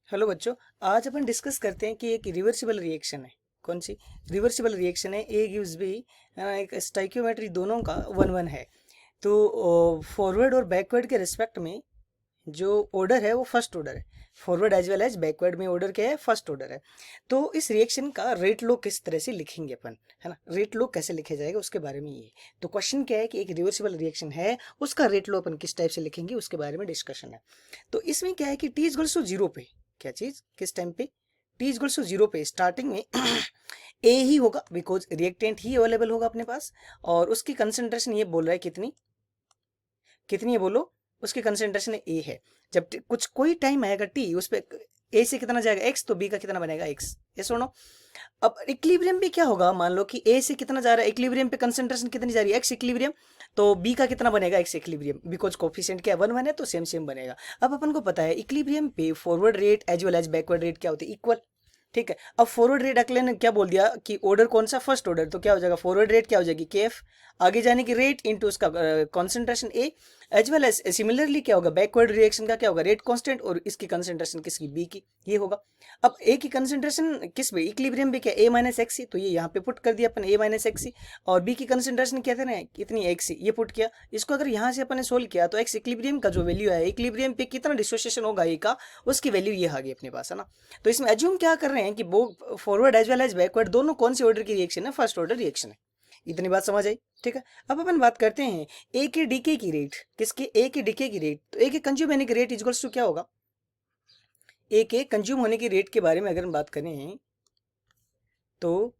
Hello बच्चों, आज अपन discuss करते हैं कि एक रिवर्सिबल रिएक्शन है। कौन सी रिवर्सिबल रिएक्शन है? ए गिव्स बी, एक स्टाइक्योमेट्री दोनों का 1-1 है। तो फॉरवर्ड और बैकवर्ड के रिस्पेक्ट में जो ऑर्डर है वो फर्स्ट ऑर्डर है। Forward as well as backward में ऑर्डर क्या है? फर्स्ट ऑर्डर है। तो इस रिएक्शन का रेट लो किस तरह से लिखेंगे अपन, है ना? रेट लो कैसे लिखे जाएगा उसके बारे में ये। तो क्वेश्चन क्या है कि एक रिवर्सिबल रिएक्शन है, उसका रेट लो अपन किस टाइप से लिखेंगे उसके बारे में डिस्कशन है। तो इसमें क्या है कि टी इक्वल्स टू जीरो पे, क्या चीज किस टाइम पे? टी इक्वल्स टू जीरो पे स्टार्टिंग में ए ही होगा, बिकॉज रिएक्टेंट ही अवेलेबल होगा अपने पास। और उसकी कंसंट्रेशन ये बोल रहा है कितनी कितनी है बोलो? उसकी कंसेंट्रेशन ए है। जब कुछ कोई टाइम आएगा टी, उस पे ए से कितना जाएगा एक्स, तो बी का कितना बनेगा एक्स। ये सुनो, अब इक्विलिब्रियम पे क्या होगा? मान लो कि ए से कितना जा रहा है इक्विलिब्रियम पे, कंसेंट्रेशन कितनी जा रही है? X equilibrium. तो बी का कितना बनेगा? एक्स इक्विलिब्रियम, बिकॉज कोफिशिएंट क्या है? 1-1 है, तो सेम सेम बनेगा। अब अपन को पता है इक्विलिब्रियम पे forward rate as well as backward rate क्या होती है? इक्वल। ठीक है। अब फॉरवर्ड रेट अगले ने क्या बोल दिया कि ऑर्डर कौन सा? First order. तो क्या हो जाएगा? फॉरवर्ड रेट क्या हो जाएगी? के एफ, आगे जाने की रेट इंटू उसका कॉन्सेंट्रेशन ए, एज वेल एज सिमिलरली क्या होगा? बैकवर्ड रिएक्शन का क्या होगा? रेट कांस्टेंट, और इसकी कंसेंट्रेशन किसकी? बी की, ये होगा। अब ए की कंसेंट्रेशन किस पे? इक्विलिब्रियम पे क्या? ए माइनस एक्स, तो ये यहाँ पे पुट कर दिया अपन ए माइनस एक्स। और बी की कंसेंट्रेशन क्या थे ना, कितनी? एक्स, ये पुट किया। इसको अगर यहाँ से अपन ने सोल्व किया तो एक्स इक्विलिब्रियम का जो वैल्यू है, इक्विलिब्रियम पे कितना डिसोसिएशन होगा ए का, उसकी वैल्यू ये आ गई अपने पास, है ना? तो इसमें एज्यूम क्या कर रहे हैं कि वो forward as well as backward दोनों कौन सी ऑर्डर की रिएक्शन है? फर्स्ट ऑर्डर रिएक्शन है। इतनी बात समझ आई? ठीक है। अब अपन बात करते हैं ए के डीके की रेट। किसके? ए के डीके की रेट। तो ए के कंज्यूम होने की रेट इक्वल्स टू क्या होगा? ए के कंज्यूम होने की रेट के बारे में अगर हम बात करें तो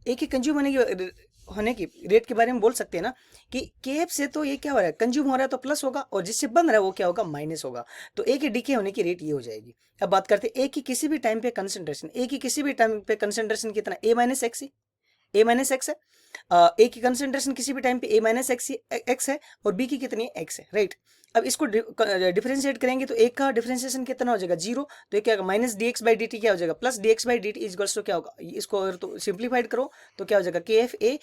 ए के कंज्यूम होने की रेट के बारे में बोल सकते हैं ना कि के एफ से तो ये क्या हो रहा है? कंज्यूम हो रहा है तो प्लस होगा, और जिससे बन रहा है वो क्या होगा? माइनस होगा। तो ए के डीके होने की रेट ये हो जाएगी। अब बात करते हैं ए की किसी भी टाइम पे कंसंट्रेशन। ए की किसी भी टाइम पे कंसंट्रेशन कितना? ए माइनस एक्स, ए माइनस एक्स है। ए की कंसेंट्रेशन किसी भी टाइम पे ए माइनस एक्स है, और बी की कितनी है? एक्स है, राइट। अब इसको डिफरेंशिएट करेंगे तो एक का डिफरेंशिएशन कितना हो जाएगा? जीरो। तो ये क्या होगा? Minus d x by d t क्या हो जाएगा? Plus d x by d t is equals to क्या होगा? इसको अगर तो सिंप्लीफाइड करो तो क्या हो जाएगा? के एफ ए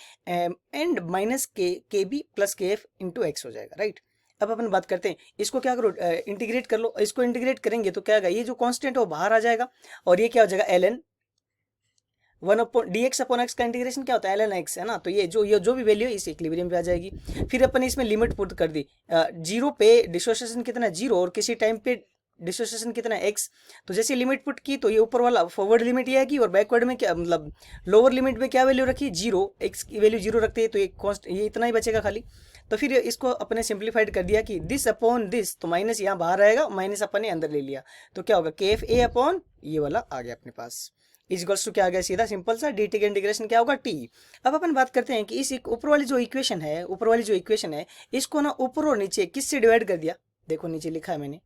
एंड माइनस के बी प्लस के एफ इंटू एक्स हो जाएगा, राइट। अब अपन बात करते हैं, इसको क्या करो? इंटीग्रेट कर लो। इसको इंटीग्रेट करेंगे तो क्या होगा? ये जो कांस्टेंट है वो बाहर आ जाएगा, और ये क्या हो जाएगा? एल एन 1/dx/x का इंटीग्रेशन क्या होता है? ln x, है ना? तो ये जो भी वैल्यू है इस इक्विलिब्रियम पे आ जाएगी। फिर अपन इसमें लिमिट पुट कर दी। जीरो पे डिसोसिएशन कितना है? जीरो, और किसी टाइम पे डिसोसिएशन कितना है? x। तो जैसे लिमिट पुट की तो ये ऊपर वाला फॉरवर्ड लिमिट ये आएगी, और बैकवर्ड में क्या मतलब लोअर लिमिट में क्या वैल्यू रखी? जीरो। x की वैल्यू जीरो रखते हैं तो ये इतना ही बचेगा खाली। तो फिर इसको अपने सिंप्लीफाइड कर दिया कि दिस अपॉन दिस, तो माइनस यहाँ बाहर आएगा, माइनस अपन ने अंदर ले लिया, तो क्या होगा? के एफ ए अपॉन ये वाला आ गया अपने पास। इक्वल्स टू क्या आ गया? सीधा सिंपल सा डी टी का इंटीग्रेशन क्या होगा? टी। अब अपन बात करते हैं कि इस ऊपर वाली जो इक्वेशन है, इसको ना ऊपर और नीचे किससे डिवाइड कर दिया? देखो नीचे लिखा है मैंने,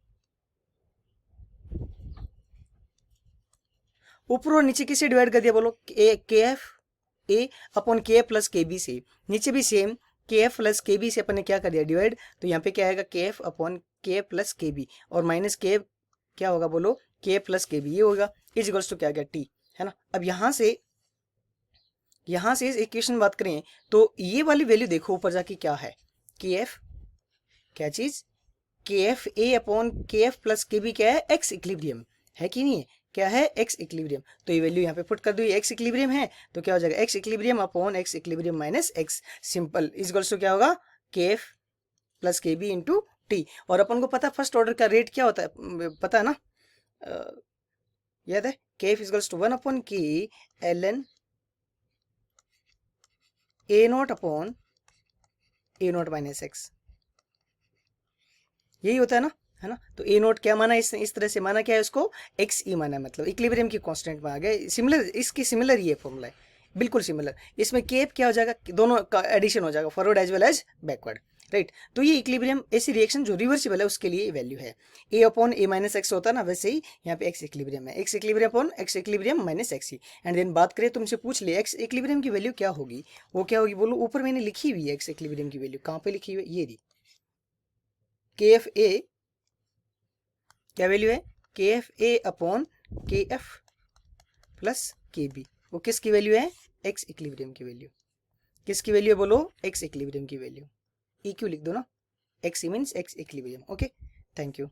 ऊपर और नीचे किससे डिवाइड कर दिया बोलो? ए के एफ ए अपॉन के एफ प्लस के बी से। नीचे भी सेम, के एफ प्लस के बी से अपन ने क्या कर दिया? डिवाइड। तो यहाँ पे क्या आएगा? के एफ अपॉन के एफ प्लस के बी, और माइनस के एफ क्या होगा बोलो? के एफ प्लस के बी, ये होगा। इज इक्वल्स टू क्या आ गया? टी, है ना? अब यहाँ से इस इक्वेशन बात करें तो ये वाली वैल्यू देखो ऊपर जाके क्या है? के एफ क्या चीज? के एफ ए अपॉन के एफ प्लस के बी क्या है? एक्स इक्विलिब्रियम है कि नहीं है? क्या है? X equilibrium. तो ये वैल्यू यहाँ पे पुट कर दो, ये एक्स इक्विलिब्रियम है, तो क्या हो जाएगा? X equilibrium upon x equilibrium minus x, simple. Is equals to क्या होगा? K f plus k b into t. और अपन को पता है फर्स्ट ऑर्डर का रेट क्या होता है, पता है ना? याद है? K F is equals to 1 upon K L N A naught upon A naught minus X, यही होता है ना, है ना? तो ए नोट क्या माना? इस तरह से माना, क्या है उसको? एक्स ई माना, मतलब इक्विलिब्रियम की कांस्टेंट में आ गया। सिमिलर, इसकी सिमिलर ये फॉर्मूला है, बिल्कुल सिमिलर। इसमें केप क्या हो जाएगा? दोनों का एडिशन हो जाएगा, forward as well as backward, right. तो ये इक्विलिब्रियम ऐसी रिएक्शन जो रिवर्सिबल है उसके लिए वैल्यू है। A upon a minus x होता है ना, वैसे ही यहाँ पे एक्स इक्विलिब्रियम है, x equilibrium upon x equilibrium minus x ही। एंड देन बात करें, तुमसे पूछ ले एक्स इक्विलिब्रियम की वैल्यू क्या होगी, वो क्या होगी बोलो? ऊपर मैंने लिखी हुई है एक्स इक्विलिब्रियम की वैल्यू, कहाँ पे लिखी हुई है? ये रही, के एफ ए क्या वैल्यू है? के एफ ए अपॉन के एफ प्लस के बी, वो किसकी वैल्यू है? एक्स इक्विलिब्रियम की वैल्यू। किसकी वैल्यू है बोलो? एक्स इक्विलिब्रियम की वैल्यू। इक्यू लिख दो ना, x means x equilibrium. Okay, thank you.